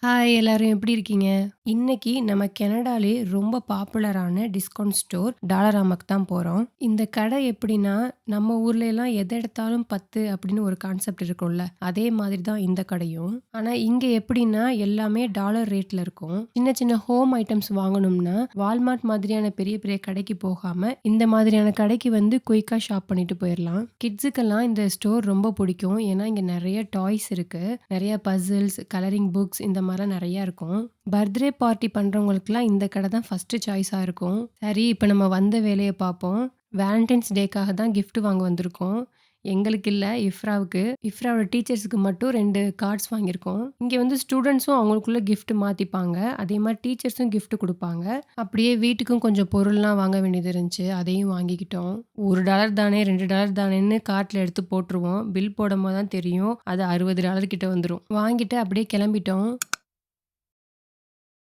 Hi எல்லாரும் எப்படி இருக்கீங்க? இன்னைக்கு நம்ம கனடாலே ரொம்ப பாப்புலரான டிஸ்கவுண்ட் ஸ்டோர் டாலராமாக்கு தான் போறோம். இந்த கடை எப்படின்னா, நம்ம ஊர்ல எல்லாம் எத எடுத்தாலும் 10 அப்படின்னு ஒரு கான்செப்ட் இருக்கும்ல. அதே மாதிரி தான் இந்த கடையும். ஆனா இங்க எப்படின்னா எல்லாமே டாலர் ரேட்ல இருக்கும். சின்ன சின்ன ஹோம் ஐட்டம்ஸ் வாங்கணும்னா, வால்மார்ட் மாதிரியான பெரிய பெரிய கடைக்கு போகாம, இந்த மாதிரியான கடைக்கு வந்து குயிக்கா ஷாப் பண்ணிட்டு போயிரலாம். கிட்ஸுக்கெல்லாம் இந்த ஸ்டோர் ரொம்ப பிடிக்கும். ஏன்னா இங்க நெறைய டாய்ஸ் இருக்கு. நெறைய பசில்ஸ், கலரிங் புக்ஸ் இந்த மாரிலாம் நெறையா இருக்கும். பர்த்டே பார்ட்டி பண்றவங்களுக்குலாம் இந்த கடை தான் ஃபர்ஸ்ட்டு சாய்ஸா இருக்கும். சரி, இப்ப நம்ம வந்த வேலைய பார்ப்போம். வேலண்டைன்ஸ் டேக்காக தான் கிஃப்ட் வாங்க வந்திருக்கோம். எங்களுக்கு இல்ல, இஃப்ராவுக்கு. இஃப்ராவோட டீச்சர்ஸ்க்கு மட்டும் 2 கார்ட்ஸ் வாங்கியிருக்கோம். இங்க வந்து ஸ்டூடண்ட்ஸும் அவங்களுக்குள்ள கிஃப்ட் மாத்திப்பாங்க. அதே மாரி டீச்சர்ஸும் கிஃப்ட் குடுப்பாங்க. அப்படியே வீட்டுக்கும் கொஞ்சம் பொருள்லாம் வாங்க வேண்டியது இருந்துச்சு. அதையும் வாங்கிக்கிட்டோம். $1 தானே, $2 தானேன்னு கார்ட்ல எடுத்து போட்டுருவோம். பில் போடும்போது தான் தெரியும். அது $60 கிட்ட வந்துரும். வாங்கிட்டு அப்படியே கிளம்பிட்டோம்.